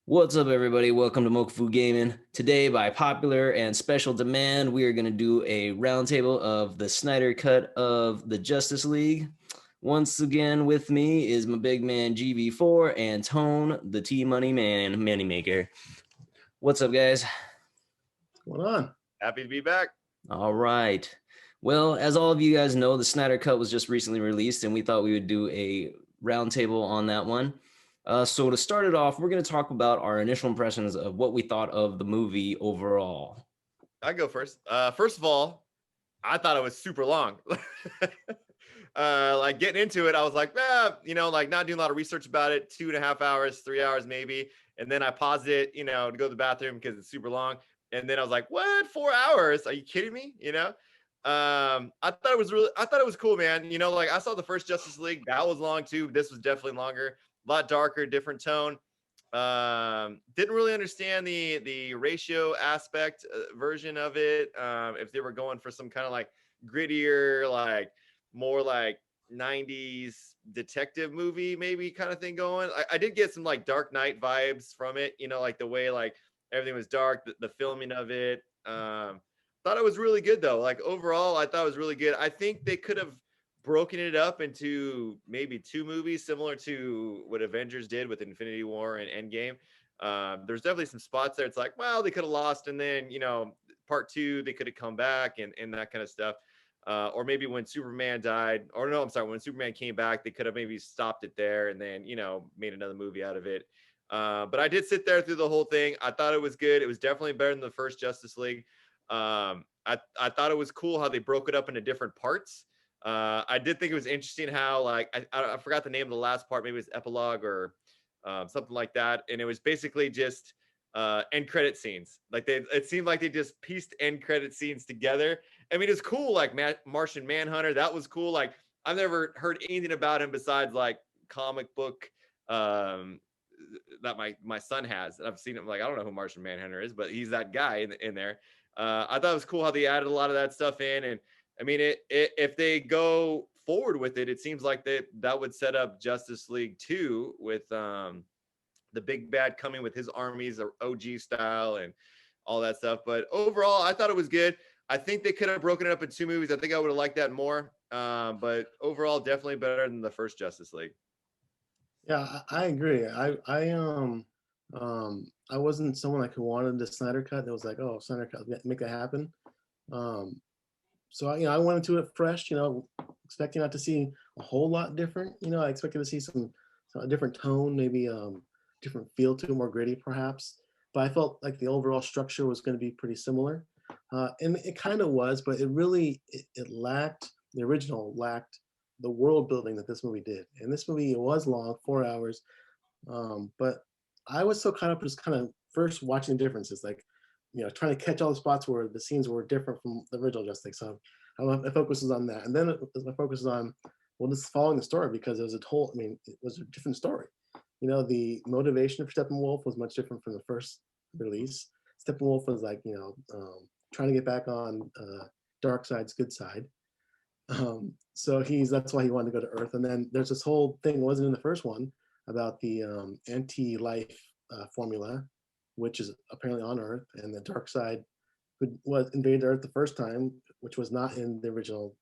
What's up, everybody? Welcome to Mokuphu Gaming. Today, by popular and special demand, we are going to do a roundtable of the Snyder Cut of the Justice League. Once again, with me is my big man GB4 and Tone, the T-Money Man, Moneymaker. What's up, guys? What's going on? Happy to be back. All right. Well, as all of you guys know, the Snyder Cut was just recently released, and we thought we would do a roundtable on that one. So to start it off, we're going to talk about our initial impressions of what we thought of the movie overall. I go first. First of all, I thought it was super long. Like getting into it, I was like, like not doing a lot of research about it. 2.5 hours, 3 hours maybe. And then I paused it, to go to the bathroom because it's super long. And then I was like, what? 4 hours? Are you kidding me? I thought it was cool, man. Like I saw the first Justice League. That was long too. This was definitely longer. A lot darker, different tone. Didn't really understand the ratio aspect version of it. If they were going for some kind of like grittier, like more like 90s detective movie maybe kind of thing going. I did get some like Dark Knight vibes from it, like the way like everything was dark, the filming of it. Thought it was really good though. Like overall, I thought it was really good. I think they could have broken it up into maybe 2 movies, similar to what Avengers did with Infinity War and Endgame. There's definitely some spots there. It's like, well, they could have lost, and then part 2 they could have come back and that kind of stuff. Or maybe when Superman died, or no, I'm sorry, when Superman came back, they could have maybe stopped it there and then made another movie out of it. But I did sit there through the whole thing. I thought it was good. It was definitely better than the first Justice League. I thought it was cool how they broke it up into different parts. I did think it was interesting how like I forgot the name of the last part. Maybe it was epilogue or something like that. And it was basically just end credit scenes. Like it seemed like they just pieced end credit scenes together. I mean, it's cool. Like Martian Manhunter, that was cool. Like I've never heard anything about him besides like comic book that my son has. I've seen him. Like I don't know who Martian Manhunter is, but he's that guy in there. I thought it was cool how they added a lot of that stuff in. And I mean, if they go forward with it, it seems like that would set up Justice League 2 with the big bad coming with his armies, OG style and all that stuff. But overall, I thought it was good. I think they could have broken it up in 2 movies. I think I would have liked that more. But overall, definitely better than the first Justice League. Yeah, I agree. I wasn't someone like who wanted the Snyder Cut. That was like, oh, Snyder Cut, make that happen. So I went into it fresh, expecting not to see a whole lot different. I expected to see some a different tone, maybe different feel to it, more gritty perhaps. But I felt like the overall structure was going to be pretty similar, and it kind of was. But it lacked the original lacked the world building that this movie did. And this movie, it was long, 4 hours, but I was so kind of just kind of first watching the differences, like trying to catch all the spots where the scenes were different from the original Justice League. So my focus was on that, and then my focus was on just following the story because it was it was a different story. The motivation for Steppenwolf was much different from the first release. Steppenwolf was like trying to get back on Darkseid's good side. So that's why he wanted to go to Earth. And then there's this whole thing, wasn't in the first one, about the anti-life formula, which is apparently on Earth, and the dark side who was invaded Earth the first time, which was not in the original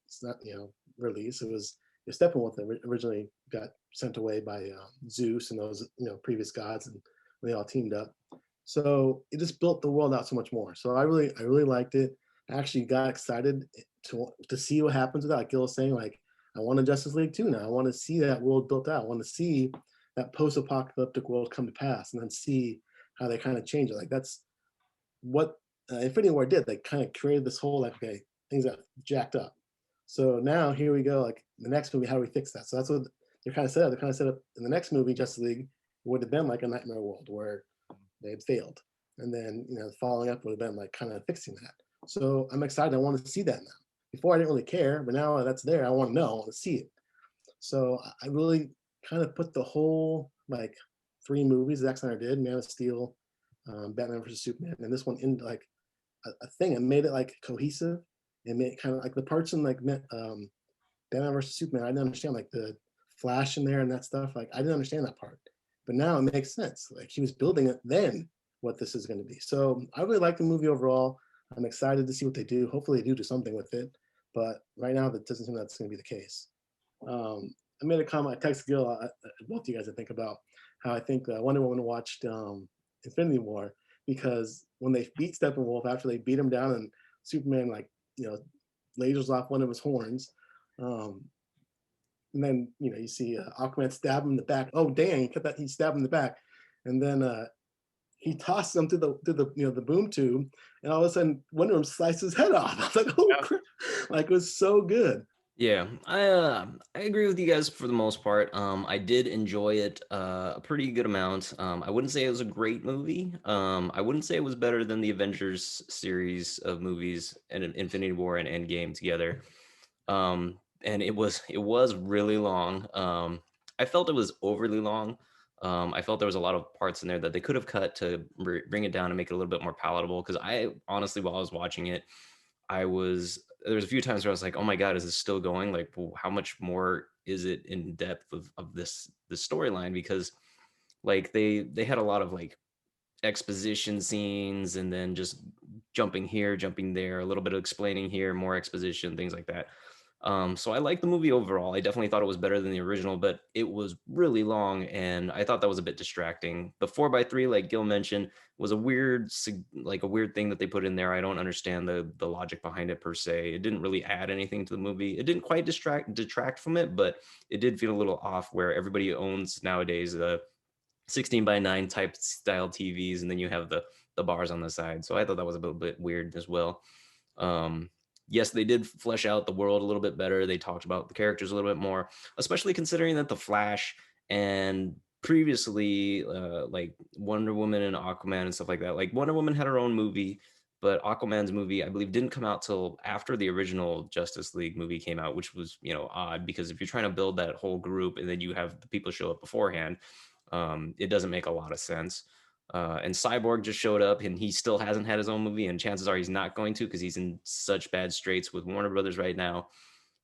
release. It was Steppenwolf that originally got sent away by Zeus and those previous gods, and they all teamed up. So it just built the world out so much more. So I really liked it. I actually got excited to see what happens with that. Like Gil was saying, like I want a Justice League 2 now. I want to see that world built out. I want to see that post-apocalyptic world come to pass, and then see how they kind of change it. Like that's what Infinity War did. They kind of created this whole like, okay, things got jacked up. So now here we go. Like the next movie, how do we fix that? So that's what they're kind of set up. They're kind of set up in the next movie, Justice League would have been like a nightmare world where they had failed, and then following up would have been like kind of fixing that. So I'm excited. I want to see that now. Before I didn't really care, but now that's there. I want to know. I want to see it. So I really kind of put the whole like 3 movies Zack Snyder did: Man of Steel, Batman vs Superman, and this one in like a thing, and made it like cohesive. And made it kind of like the parts in like Batman vs Superman. I didn't understand like the Flash in there and that stuff. Like I didn't understand that part. but now it makes sense. Like he was building it then what this is going to be. So I really like the movie overall. I'm excited to see what they do. Hopefully they do something with it. But right now that doesn't seem that's going to be the case. I made a comment. I texted Gil, both of you guys, I think about how I think Wonder Woman watched Infinity War, because when they beat Steppenwolf, after they beat him down and Superman like lasers off one of his horns, and then you see Aquaman stab him in the back. Oh dang! He stabbed him in the back, and then he tossed him to the boom tube, and all of a sudden Wonder Woman sliced his head off. I was like, oh crap! Like, it was so good. Yeah, I agree with you guys for the most part. I did enjoy it a pretty good amount. I wouldn't say it was a great movie. I wouldn't say it was better than the Avengers series of movies and Infinity War and Endgame together. And it was really long. I felt it was overly long. I felt there was a lot of parts in there that they could have cut to bring it down and make it a little bit more palatable. Because I honestly, while I was watching it, there was a few times where I was like, oh my God, is this still going? Like, well, how much more is it in depth of this storyline? Because like they had a lot of like exposition scenes and then just jumping here, jumping there, a little bit of explaining here, more exposition, things like that. So I like the movie overall. I definitely thought it was better than the original, but it was really long, and I thought that was a bit distracting. The 4x3, like Gil mentioned, was a weird thing that they put in there. I don't understand the logic behind it per se. It didn't really add anything to the movie. It didn't quite detract from it, but it did feel a little off. Where everybody owns nowadays the 16:9 type style TVs, and then you have the bars on the side. So I thought that was a little bit weird as well. Yes, they did flesh out the world a little bit better. They talked about the characters a little bit more, especially considering that the Flash and previously like Wonder Woman and Aquaman and stuff like that. Like Wonder Woman had her own movie, but Aquaman's movie, I believe, didn't come out till after the original Justice League movie came out, which was, odd, because if you're trying to build that whole group and then you have the people show up beforehand, it doesn't make a lot of sense. And Cyborg just showed up, and he still hasn't had his own movie, and chances are he's not going to, because he's in such bad straits with Warner Brothers right now.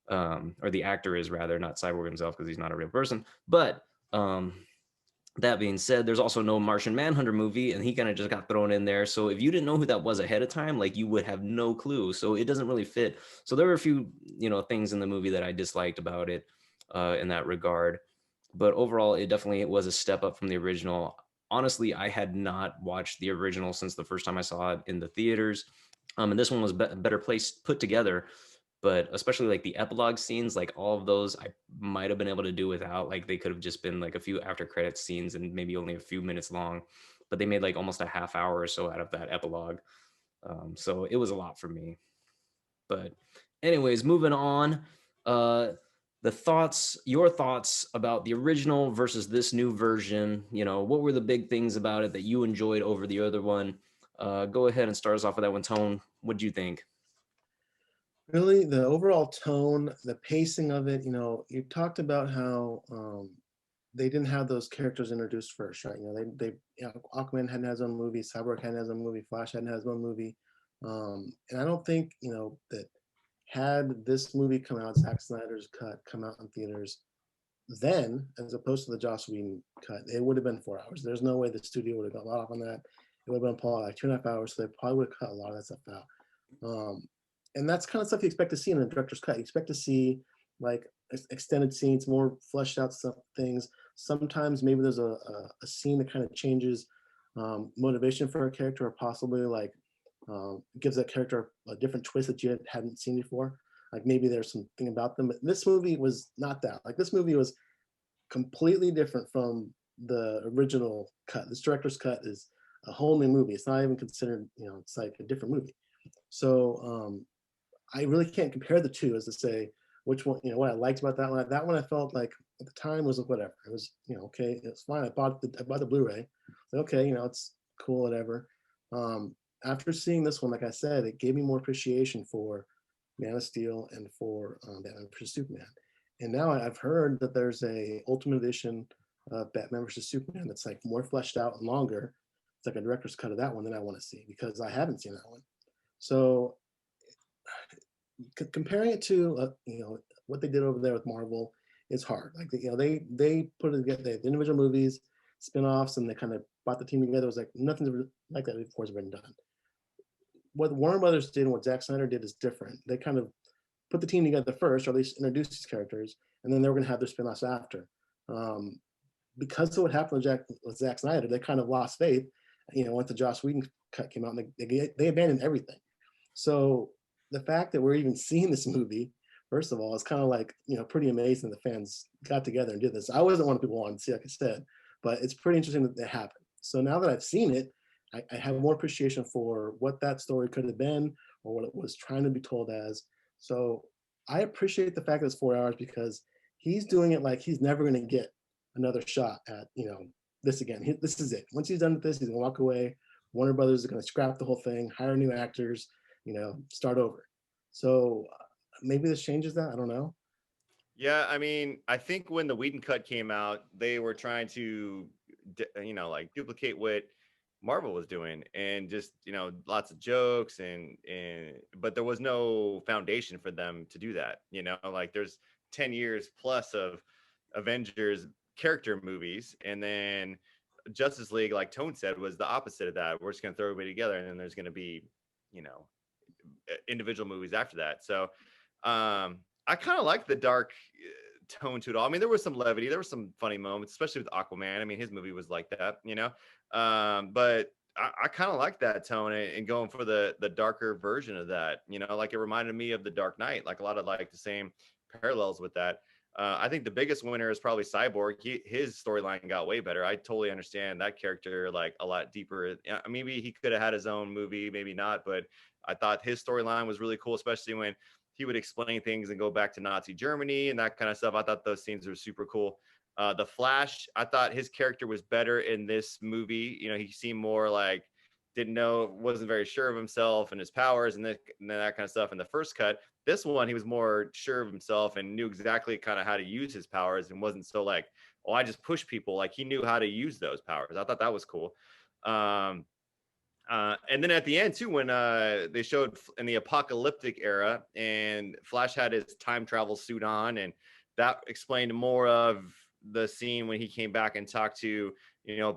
Or the actor is, rather, not Cyborg himself, because he's not a real person. But that being said, there's also no Martian Manhunter movie, and he kind of just got thrown in there. So if you didn't know who that was ahead of time, like, you would have no clue. So it doesn't really fit. So there were a few, things in the movie that I disliked about it in that regard. But overall, it definitely was a step up from the original. Honestly, I had not watched the original since the first time I saw it in the theaters. And this one was better placed, put together, but especially like the epilogue scenes, like all of those, I might have been able to do without. Like they could have just been like a few after credits scenes and maybe only a few minutes long, but they made like almost a half hour or so out of that epilogue. So it was a lot for me. But anyways, moving on. Your thoughts about the original versus this new version. What were the big things about it that you enjoyed over the other one? Go ahead and start us off with that one. Tone, what do you think? Really, the overall tone, the pacing of it, you talked about how they didn't have those characters introduced first, right? Aquaman hadn't had his own movie, Cyborg hadn't had his own movie, Flash hadn't had his own movie. And I don't think, that had this movie come out, Zack Snyder's cut, come out in theaters, then, as opposed to the Joss Whedon cut, it would have been 4 hours. There's no way the studio would have got a lot off on that. It would have been probably like 2.5 hours, so they probably would have cut a lot of that stuff out. And that's kind of stuff you expect to see in a director's cut. You expect to see like extended scenes, more fleshed out things. Sometimes maybe there's a scene that kind of changes motivation for a character, or possibly like gives that character a different twist that you hadn't seen before. Like maybe there's something about them. But this movie was not that. Like this movie was completely different from the original cut. This director's cut is a whole new movie. It's not even considered, it's like a different movie. So I really can't compare the two as to say which one, what I liked about that one. That one I felt like at the time was whatever. It was, okay, it's fine. I bought the Blu-ray. Like, okay, it's cool, whatever. After seeing this one, like I said, it gave me more appreciation for Man of Steel and for Batman vs Superman. And now I've heard that there's a Ultimate Edition of Batman vs Superman that's like more fleshed out and longer. It's like a director's cut of that one that I want to see, because I haven't seen that one. So comparing it to what they did over there with Marvel is hard. Like they put it together, the individual movies, spin-offs and they kind of brought the team together. It was like nothing like that before has been done. What Warner Brothers did and what Zack Snyder did is different. They kind of put the team together first, or at least introduce these characters, and then they were going to have their spin-offs after. Because of what happened with Zack Snyder, they kind of lost faith. Once the Joss Whedon cut came out, and they abandoned everything. So the fact that we're even seeing this movie, first of all, is kind of like pretty amazing. The fans got together and did this. I wasn't one of the people who wanted to see, like I said, but it's pretty interesting that it happened. So now that I've seen it, I have more appreciation for what that story could have been or what it was trying to be told as. So I appreciate the fact that it's 4 hours because he's doing it like he's never going to get another shot at this again. This is it. Once he's done with this, he's gonna walk away. Warner Brothers is gonna scrap the whole thing, hire new actors, start over. So maybe this changes that. I don't know. Yeah, I mean, I think when the Whedon cut came out, they were trying to, like duplicate what Marvel was doing, and just lots of jokes but there was no foundation for them to do that. Like there's 10 years plus of Avengers character movies, and then Justice League, like Tone said, was the opposite of that. We're just going to throw everybody together, and then there's going to be individual movies after that. So I kind of like the dark tone to it all. I mean, there was some levity, there were some funny moments, especially with Aquaman. I mean, his movie was like that, but I kind of like that tone and going for the darker version of that. Like it reminded me of The Dark Knight, like a lot of like the same parallels with that. I think the biggest winner is probably Cyborg. His storyline got way better. I totally understand that character like a lot deeper. Maybe he could have had his own movie, maybe not, but I thought his storyline was really cool, especially when he would explain things and go back to Nazi Germany and that kind of stuff. I thought those scenes were super cool. The Flash, I thought his character was better in this movie. He seemed more like wasn't very sure of himself and his powers and that kind of stuff in the first cut. This one, he was more sure of himself and knew exactly kind of how to use his powers and wasn't so like, oh, I just push people. Like he knew how to use those powers. I thought that was cool. And then at the end too, when they showed in the apocalyptic era and Flash had his time travel suit on, and that explained more of the scene when he came back and talked to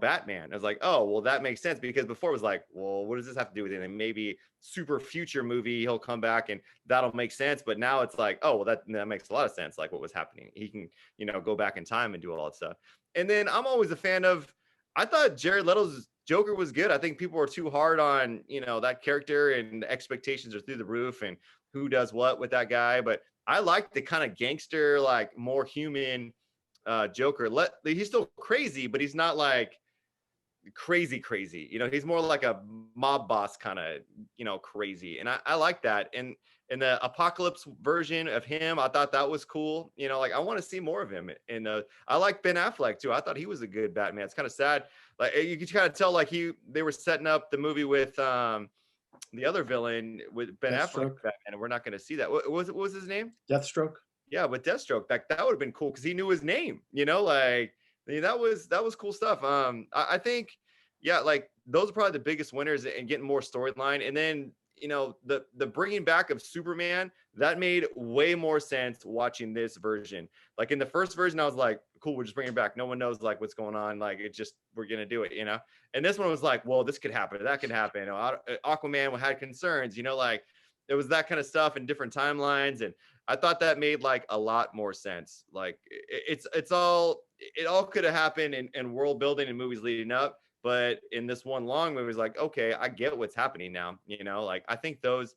Batman. I was like, oh, well, that makes sense, because before it was like, well, what does this have to do with anything? Maybe super future movie, he'll come back and that'll make sense. But now it's like, oh, well, that makes a lot of sense, like what was happening. He can go back in time and do all that stuff. And then I'm always a fan of, I thought Jared Leto's Joker was good. I think people are too hard on that character, and the expectations are through the roof and who does what with that guy. But I like the kind of gangster, like more human Joker. He's still crazy, but he's not like crazy. He's more like a mob boss kind of crazy, and I like that. And in the Apocalypse version of him, I thought that was cool. Like I want to see more of him. And I like Ben Affleck too. I thought he was a good Batman. It's kind of sad, like you could kind of tell like they were setting up the movie with the other villain with Ben Affleck Batman, and we're not going to see that. What was his name? Deathstroke. Yeah, but Deathstroke, that would have been cool because he knew his name, like that was cool stuff. I think, yeah, like those are probably the biggest winners and getting more storyline. And then, the bringing back of Superman, that made way more sense watching this version. Like in the first version, I was like, cool, we're just bringing it back. No one knows like what's going on. Like we're going to do it, And this one was like, well, this could happen. That could happen. Aquaman had concerns, like it was that kind of stuff in different timelines. And I thought that made like a lot more sense. Like it all could have happened in world building and movies leading up, but in this one long movie, it's like, okay, I get what's happening now. Like I think those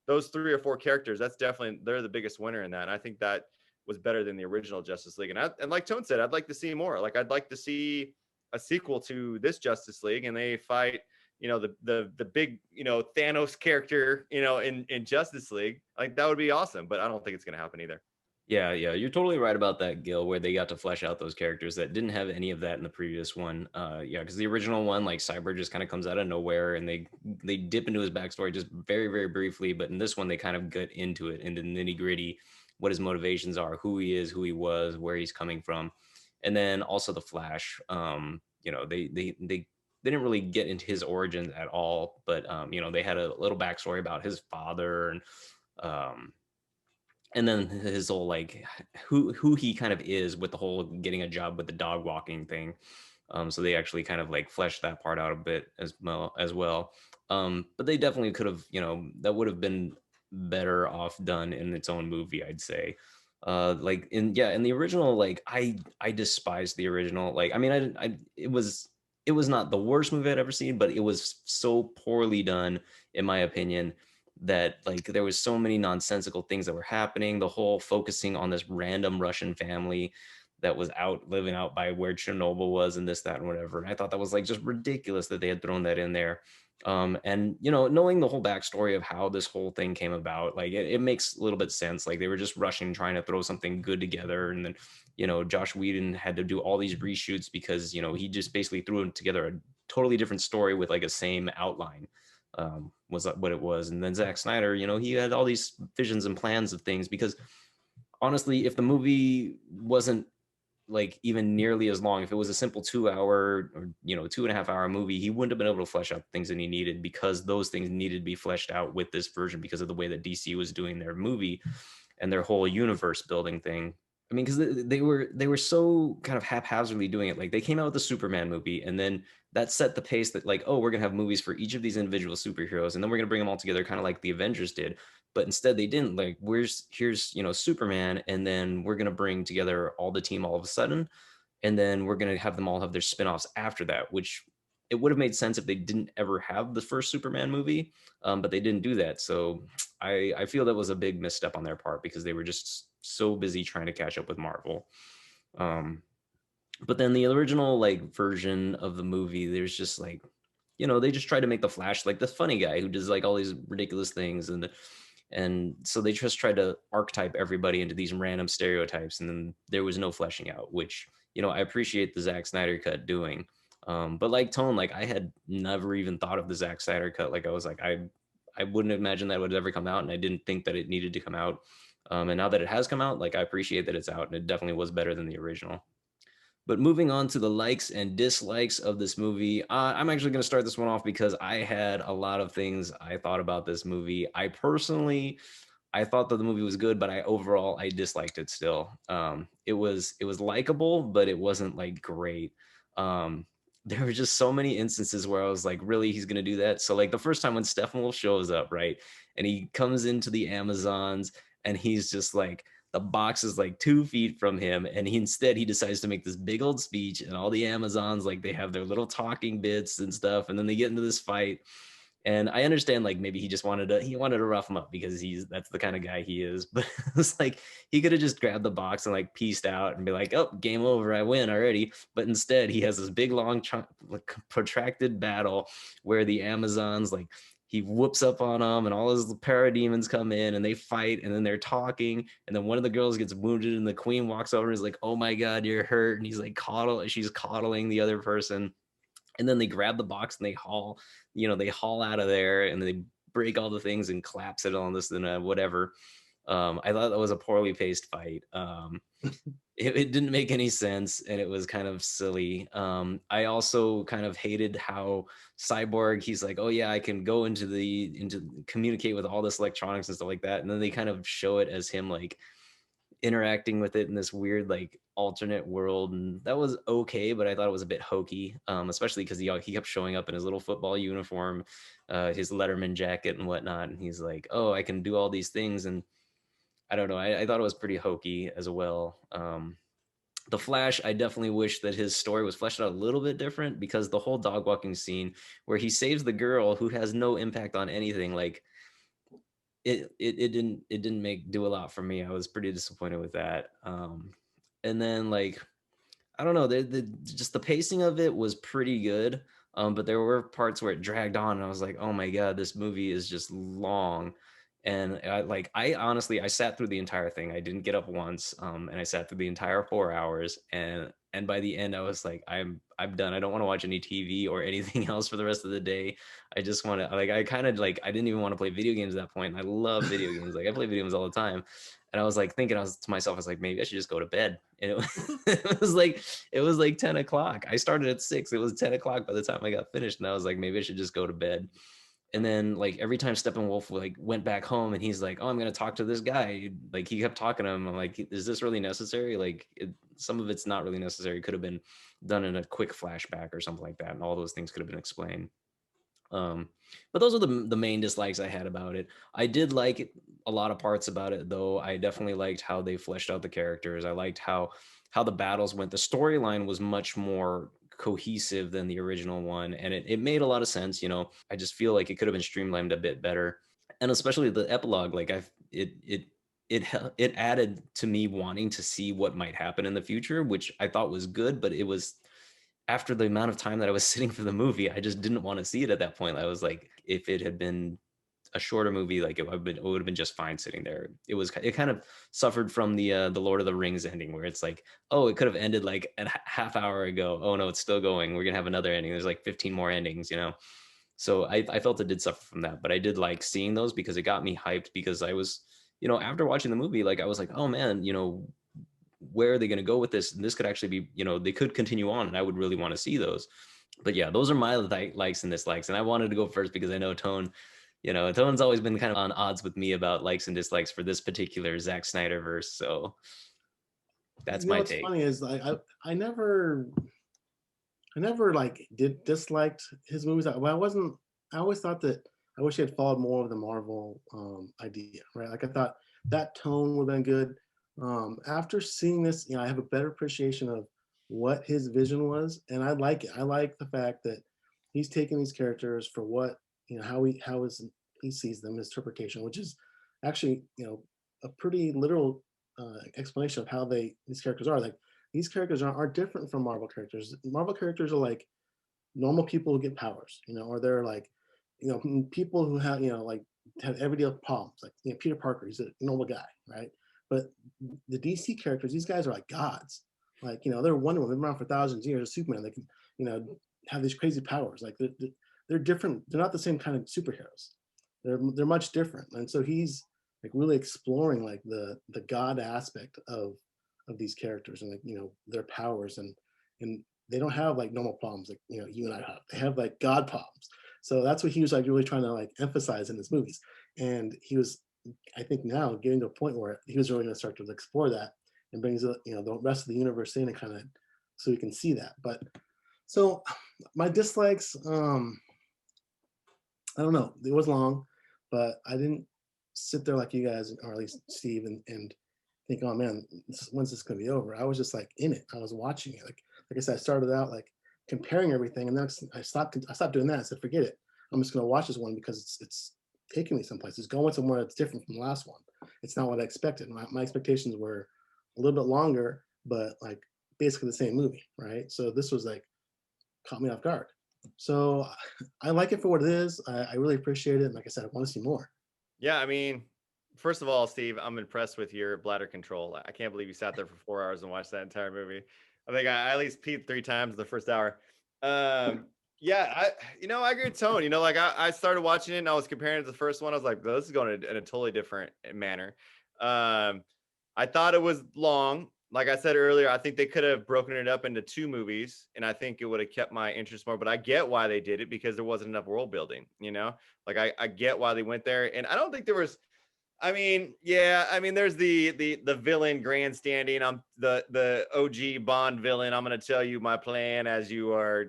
3 or 4 characters, they're the biggest winner in that. And I think that was better than the original Justice League. And like Tone said, I'd like to see more. Like I'd like to see a sequel to this Justice League, and they fight the big Thanos character in Justice League. Like that would be awesome, but I don't think it's going to happen either. Yeah, you're totally right about that, Gil, where they got to flesh out those characters that didn't have any of that in the previous one. Yeah, because the original one, like Cyber, just kind of comes out of nowhere, and they dip into his backstory just very, very briefly. But in this one, they kind of get into it, into the nitty gritty, what his motivations are, who he is, who he was, where he's coming from, and then also the Flash. They didn't really get into his origins at all, but they had a little backstory about his father and then his whole like who he kind of is with the whole getting a job with the dog walking thing. So they actually kind of like fleshed that part out a bit as well. But they definitely could have, that would have been better off done in its own movie, I'd say. Like in the original, like I despise the original. Like, I mean, it was not the worst movie I'd ever seen, but it was so poorly done, in my opinion, that like there was so many nonsensical things that were happening. The whole focusing on this random Russian family that was out living out by where Chernobyl was and this, that, and whatever. And I thought that was like just ridiculous that they had thrown that in there. And knowing the whole backstory of how this whole thing came about, like it makes a little bit sense. Like they were just rushing, trying to throw something good together, and then Josh Whedon had to do all these reshoots because he just basically threw together a totally different story with like a same outline. Was what it was. And then Zack Snyder, he had all these visions and plans of things because honestly, if the movie wasn't like even nearly as long, if it was a simple 2 hour or 2.5 hour movie, he wouldn't have been able to flesh out things that he needed, because those things needed to be fleshed out with this version because of the way that DC was doing their movie and their whole universe building thing. I mean, because they were so kind of haphazardly doing it. Like they came out with the Superman movie, and then that set the pace that like, oh, we're gonna have movies for each of these individual superheroes, and then we're gonna bring them all together, kind of like the Avengers did. But instead, they didn't. Like, here's Superman, and then we're gonna bring together all the team all of a sudden, and then we're gonna have them all have their spin-offs after that, which it would have made sense if they didn't ever have the first Superman movie, but they didn't do that. So I feel that was a big misstep on their part because they were just so busy trying to catch up with Marvel. But then the original like version of the movie, there's just like, they just tried to make the Flash like the funny guy who does like all these ridiculous things, and so they just tried to archetype everybody into these random stereotypes, and then there was no fleshing out, which I appreciate the Zack Snyder cut doing. But like Tone, like I had never even thought of the Zack Snyder cut. Like I was like, I wouldn't imagine that would ever come out, and I didn't think that it needed to come out. And now that it has come out, like I appreciate that it's out, and it definitely was better than the original. But moving on to the likes and dislikes of this movie, I'm actually going to start this one off because I had a lot of things I thought about this movie. I thought that the movie was good, but I disliked it still. It was likable, but it wasn't like great. There were just so many instances where I was like, really, he's gonna do that? So like the first time when Steppenwolf shows up, right, and he comes into the Amazons, and he's just like, the box is like 2 feet from him, and he decides to make this big old speech, and all the Amazons, like, they have their little talking bits and stuff, and then they get into this fight. And I understand, like, maybe he wanted to rough him up because that's the kind of guy he is. But it's like he could have just grabbed the box and like pieced out and be like, "Oh, game over, I win already." But instead, he has this big, long, like, protracted battle where the Amazons, like, he whoops up on them, and all his parademons come in and they fight, and then they're talking, and then one of the girls gets wounded, and the queen walks over and is like, "Oh my god, you're hurt," and she's coddling the other person. And then they grab the box and they haul out of there, and they break all the things and collapse it on this and whatever. I thought that was a poorly paced fight. It didn't make any sense, and it was kind of silly. I also kind of hated how Cyborg, he's like, oh yeah, I can go into communicate with all this electronics and stuff like that, and then they kind of show it as him like interacting with it in this weird like alternate world, and that was okay, but I thought it was a bit hokey, especially because he kept showing up in his little football uniform, his Letterman jacket and whatnot, and he's like, oh, I can do all these things. And I don't know, I thought it was pretty hokey as well. The Flash, I definitely wish that his story was fleshed out a little bit different, because the whole dog walking scene where he saves the girl who has no impact on anything, like it didn't do a lot for me. I was pretty disappointed with that. And then like, I don't know, just the pacing of it was pretty good. But there were parts where it dragged on, and I was like, oh my god, this movie is just long. And I honestly, I sat through the entire thing. I didn't get up once, and I sat through the entire 4 hours. And by the end, I was like, I'm done. I don't want to watch any TV or anything else for the rest of the day. I just want to, like, I kind of like, I didn't even want to play video games at that point. And I love video games. Like, I play video games all the time. And I was like thinking, I was to myself, I was like, maybe I should just go to bed. And it was like 10 o'clock. I started at 6. It was 10 o'clock by the time I got finished. And I was like, maybe I should just go to bed. And then like every time Steppenwolf like went back home and he's like, oh, I'm gonna talk to this guy. Like he kept talking to him. I'm like, is this really necessary? Like some of it's not really necessary. It could have been done in a quick flashback or something like that, and all those things could have been explained. But those are the main dislikes I had about it. I did like a lot of parts about it, though. I definitely liked how they fleshed out the characters. I liked how the battles went. The storyline was much more cohesive than the original one, and it made a lot of sense. I just feel like it could have been streamlined a bit better, and especially the epilogue. Like it added to me wanting to see what might happen in the future, which I thought was good, but it was after the amount of time that I was sitting for the movie, I just didn't want to see it at that point. I was like, if it had been a shorter movie, like it would have been just fine sitting there. It kind of suffered from the Lord of the Rings ending, where it's like, oh, it could have ended like a half hour ago. Oh no, it's still going. We're gonna have another ending. There's like 15 more endings. So I felt it did suffer from that, but I did like seeing those because it got me hyped because I was, after watching the movie, like I was like, oh man, where are they going to go with this? And this could actually be, they could continue on, and I would really want to see those. But yeah, those are my likes and dislikes. And I wanted to go first because I know Tone's always been kind of on odds with me about likes and dislikes for this particular Zack Snyder verse. So that's my What's take. funny is I never like did disliked his movies. I always thought that I wish he had followed more of the Marvel idea, right? Like I thought that tone would have been good. After seeing this, I have a better appreciation of what his vision was, and I like it. I like the fact that he's taking these characters for what how he sees them, his interpretation, which is actually a pretty literal explanation of how these characters are. Like these characters aren't different from Marvel characters. Marvel characters are like normal people who get powers, or they're like people who have like have everyday problems. Like Peter Parker, he's a normal guy, right? But the DC characters, these guys are like gods. Like they're Wonder Woman, they've been around for thousands of years. Superman, they can have these crazy powers. Like they're different. They're not the same kind of superheroes. They're much different. And so he's like really exploring like the god aspect of these characters and like their powers and they don't have like normal problems like you and I have. They have like god problems. So that's what he was like really trying to like emphasize in his movies. And he was, I think, now getting to a point where he was really going to start to explore that and brings the rest of the universe in and kind of so we can see that. But so my dislikes, I don't know. It was long, but I didn't sit there like you guys, or at least Steve, and think, oh man, when's this gonna be over? I was just like in it. I was watching it. Like I said, I started out like comparing everything, and then I stopped doing that. I said, forget it. I'm just gonna watch this one because it's taking me someplace. It's going somewhere that's different from the last one. It's not what I expected. My expectations were a little bit longer, but like basically the same movie, right? So this was like caught me off guard. So I like it for what it is. I really appreciate it. And like I said, I want to see more. Yeah, I mean, first of all, Steve, I'm impressed with your bladder control. I can't believe you sat there for 4 hours and watched that entire movie. I think I at least peed 3 times in the first hour. Yeah, I agree with Tone. Like I started watching it and I was comparing it to the first one. I was like, well, this is going in a totally different manner. I thought it was long. Like I said earlier, I think they could have broken it up into 2 movies, and I think it would have kept my interest more. But I get why they did it because there wasn't enough world building. Like I get why they went there, and I don't think there was. I mean, yeah, I mean, there's the villain grandstanding. I'm the OG Bond villain. I'm gonna tell you my plan as you are,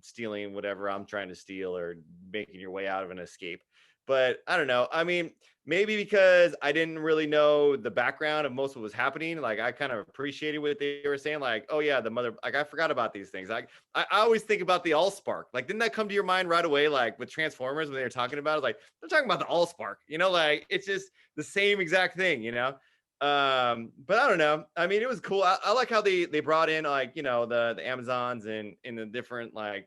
stealing whatever I'm trying to steal or making your way out of an escape. But I don't know. I mean, maybe because I didn't really know the background of most of what was happening. Like I kind of appreciated what they were saying. Like, oh yeah, the mother. Like I forgot about these things. Like I always think about the Allspark. Like, didn't that come to your mind right away? Like with Transformers when they were talking about it, like they're talking about the Allspark. Like it's just the same exact thing. But I don't know. I mean, it was cool. I like how they brought in like the Amazons and in the different like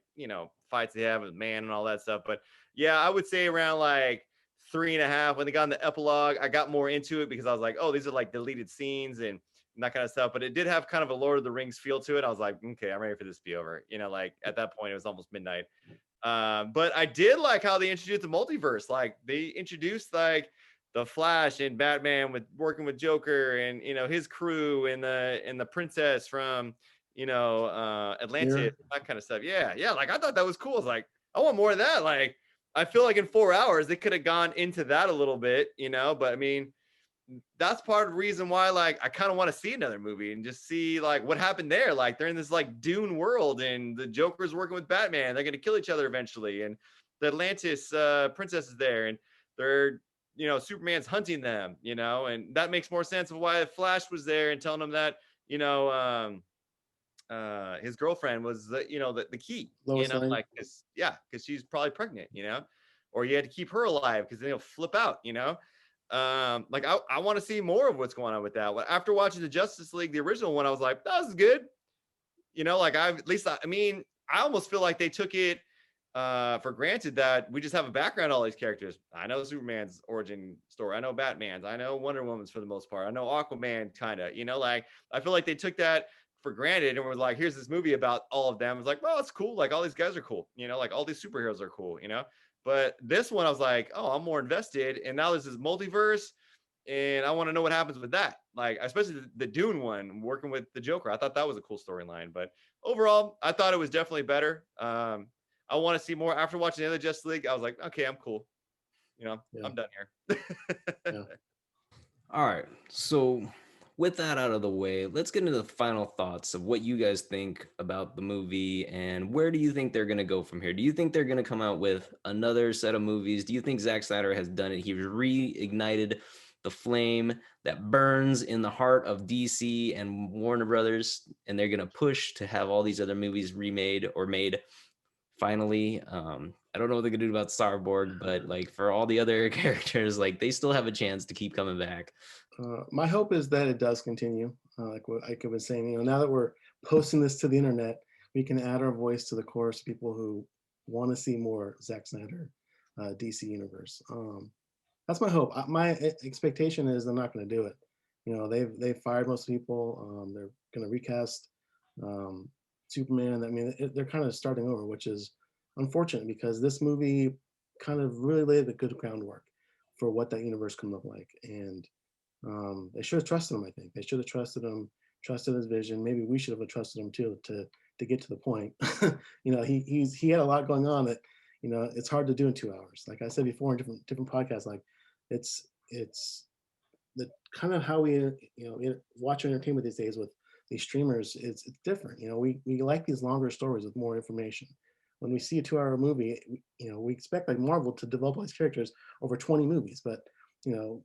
fights they have with man and all that stuff. But yeah, I would say around like 3.5 when they got in the epilogue, I got more into it because I was like, oh, these are like deleted scenes and that kind of stuff. But it did have kind of a Lord of the Rings feel to it. I was like, okay, I'm ready for this to be over. Like at that point, it was almost midnight. But I did like how they introduced the multiverse. Like they introduced like the Flash and Batman with working with Joker and his crew and the princess from Atlantis, that kind of stuff. Yeah. Like I thought that was cool. It's like I want more of that. Like I feel like in 4 hours they could have gone into that a little bit, you know. But I mean, that's part of the reason why, like, I kind of want to see another movie and just see like what happened there. Like, they're in this like Dune world, and the Joker's working with Batman. They're gonna kill each other eventually, and the Atlantis princess is there, and they're, you know, Superman's hunting them, you know, and that makes more sense of why Flash was there and telling him that, you know, his girlfriend was the, you know, the key, you Lois know, Lane. like, because she's probably pregnant, you know, or you had to keep her alive because they'll flip out, you know. Like, I want to see more of what's going on with that. After watching the Justice League, the original one, I was like, that was good, you know. Like, I mean, I almost feel like they took it for granted that we just have a background on all these characters. I know Superman's origin story, I know Batman's, I know Wonder Woman's for the most part, I know Aquaman, kind of, you know. Like, I feel like they took that for granted and was like, here's this movie about all of them. It's like, well, it's cool, like all these guys are cool, you know, like all these superheroes are cool, you know. But this one I was like, oh, I'm more invested, and now there's this multiverse, and I want to know what happens with that. Like, especially the Dune one, working with the Joker. I thought that was a cool storyline. But overall, I thought it was definitely better. I want to see more. After watching the other Justice League, I was like, okay, I'm cool. You know, Yeah. I'm done here. Yeah. All right. So, with that out of the way, let's get into the final thoughts of what you guys think about the movie and where do you think they're going to go from here? Do you think they're going to come out with another set of movies? Do you think Zack Snyder has done it? He's reignited the flame that burns in the heart of DC and Warner Brothers, and they're going to push to have all these other movies remade or made finally. I don't know what they're gonna do about Starborg, but like for all the other characters, like they still have a chance to keep coming back. My hope is that it does continue. Like what Ike was saying, you know, now that we're posting this to the internet, we can add our voice to the chorus of people who want to see more Zack Snyder DC universe. That's my hope. My expectation is they're not going to do it. You know, they've fired most people. They're going to recast um, Superman. I mean, they're kind of starting over, which is unfortunate because this movie kind of really laid the good groundwork for what that universe can look like. And they should have trusted him. I think they should have trusted him, trusted his vision. Maybe we should have trusted him too to get to the point. You know, he had a lot going on that, you know, it's hard to do in 2 hours. Like I said before in different podcasts, like it's the kind of how we, you know, watch entertainment these days with these streamers. It's different. You know, we like these longer stories with more information. When we see a 2 hour movie, you know, we expect like Marvel to develop all these characters over 20 movies, but you know,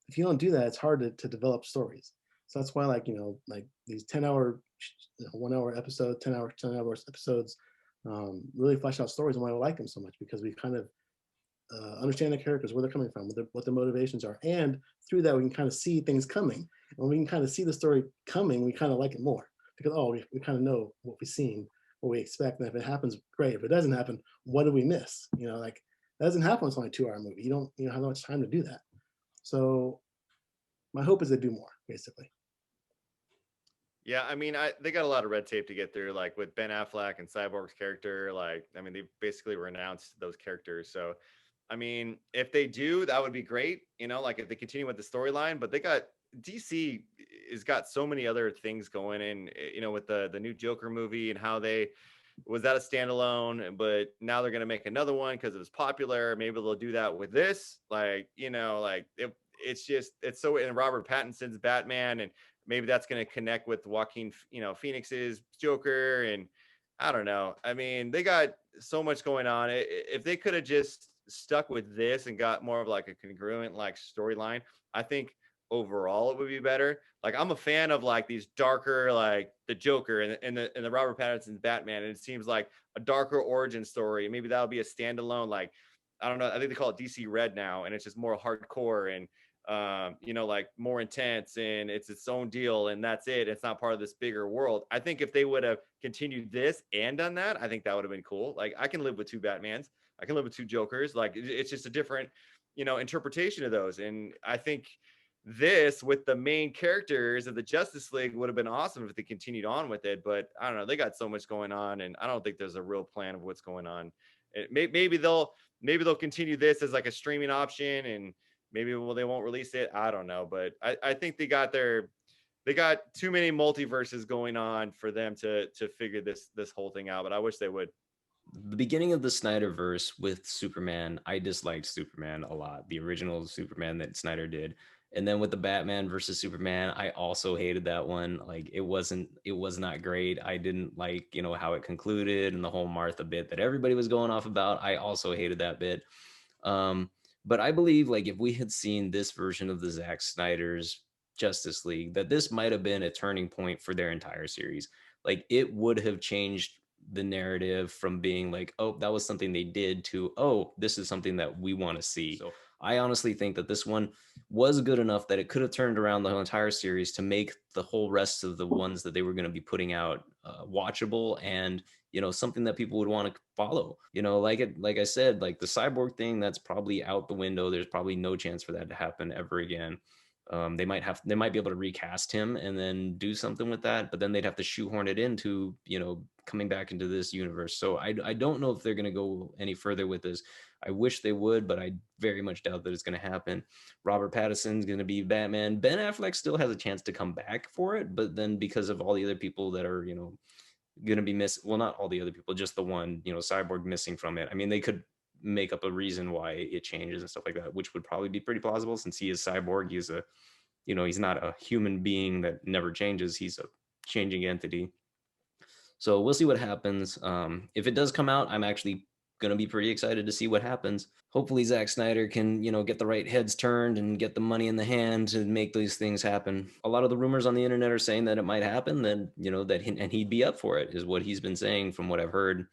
if you don't do that, it's hard to develop stories. So that's why, like, you know, like these 10-hour, 1 hour episode, 10 hour episodes really flesh out stories and why I like them so much because we kind of understand the characters, where they're coming from, what their motivations are. And through that, we can kind of see things coming. And when we can kind of see the story coming, we kind of like it more because, oh, we kind of know what we've seen, what we expect. And if it happens, great. If it doesn't happen, what did we miss? You know, like that doesn't happen when it's only a 2 hour movie. You don't have much time to do that. So my hope is they do more, basically. Yeah, I mean, they got a lot of red tape to get through, like with Ben Affleck and Cyborg's character. Like, I mean, they basically renounced those characters. So, I mean, if they do, that would be great. You know, like if they continue with the storyline. But they got DC has got so many other things going in. You know, with the new Joker movie and how they was that a standalone, but now they're gonna make another one because it was popular. Maybe they'll do that with this. Like, you know, like it's just it's so in Robert Pattinson's Batman, and maybe that's going to connect with Joaquin, you know, Phoenix's Joker. And I don't know. I mean, they got so much going on. If they could have just stuck with this and got more of like a congruent like storyline, I think overall it would be better. Like I'm a fan of like these darker, like the Joker and the Robert Pattinson's Batman, and it seems like a darker origin story. Maybe that'll be a standalone. Like I don't know. I think they call it DC Red now, and it's just more hardcore and you know, like more intense, and it's its own deal, and that's it. It's not part of this bigger world. I think if they would have continued this and done that, I think that would have been cool. Like I can live with two Batmans, I can live with two Jokers. Like it's just a different, you know, interpretation of those. And I think this with the main characters of the Justice League would have been awesome if they continued on with it. But I don't know, they got so much going on, and I don't think there's a real plan of what's going on. Maybe they'll continue this as like a streaming option, and maybe they won't release it. I don't know, but I think they got too many multiverses going on for them to figure this whole thing out. But I wish they would. the beginning of the Snyderverse with Superman, I disliked Superman a lot. The original Superman that Snyder did. And then with the Batman versus Superman, I also hated that one. Like it was not great. I didn't like, how it concluded and the whole Martha bit that everybody was going off about. I also hated that bit. But I believe like if we had seen this version of the Zack Snyder's Justice League, that this might have been a turning point for their entire series. Like it would have changed the narrative from being like, oh, that was something they did to, oh, this is something that we want to see. So I honestly think that this one was good enough that it could have turned around the whole entire series to make the whole rest of the ones that they were going to be putting out watchable and something that people would want to follow. Like I said, like the cyborg thing, that's probably out the window. There's probably no chance for that to happen ever again. They might be able to recast him and then do something with that, but then they'd have to shoehorn it into coming back into this universe. So I don't know if they're going to go any further with this. I wish they would, but I very much doubt that it's going to happen. Robert Pattinson's going to be Batman. Ben Affleck still has a chance to come back for it, but then because of all the other people that are going to be not all the other people, just the one Cyborg missing from it. I mean, they could make up a reason why it changes and stuff like that, which would probably be pretty plausible since he is Cyborg. He's he's not a human being that never changes. He's a changing entity. So we'll see what happens. If it does come out, I'm actually going to be pretty excited to see what happens. Hopefully Zack Snyder can, get the right heads turned and get the money in the hand to make these things happen. A lot of the rumors on the internet are saying that it might happen, then, and he'd be up for it is what he's been saying from what I've heard.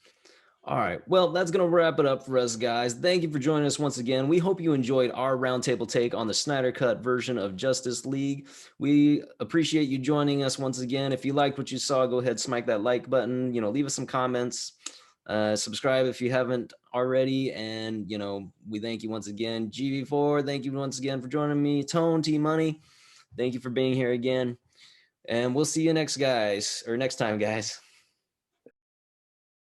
All right. Well, that's going to wrap it up for us, guys. Thank you for joining us once again. We hope you enjoyed our roundtable take on the Snyder Cut version of Justice League. We appreciate you joining us once again. If you liked what you saw, go ahead, smack that like button, leave us some comments, subscribe if you haven't already. And, we thank you once again. GV4, thank you once again for joining me. Tone, T-Money, thank you for being here again. And we'll see you next time, guys.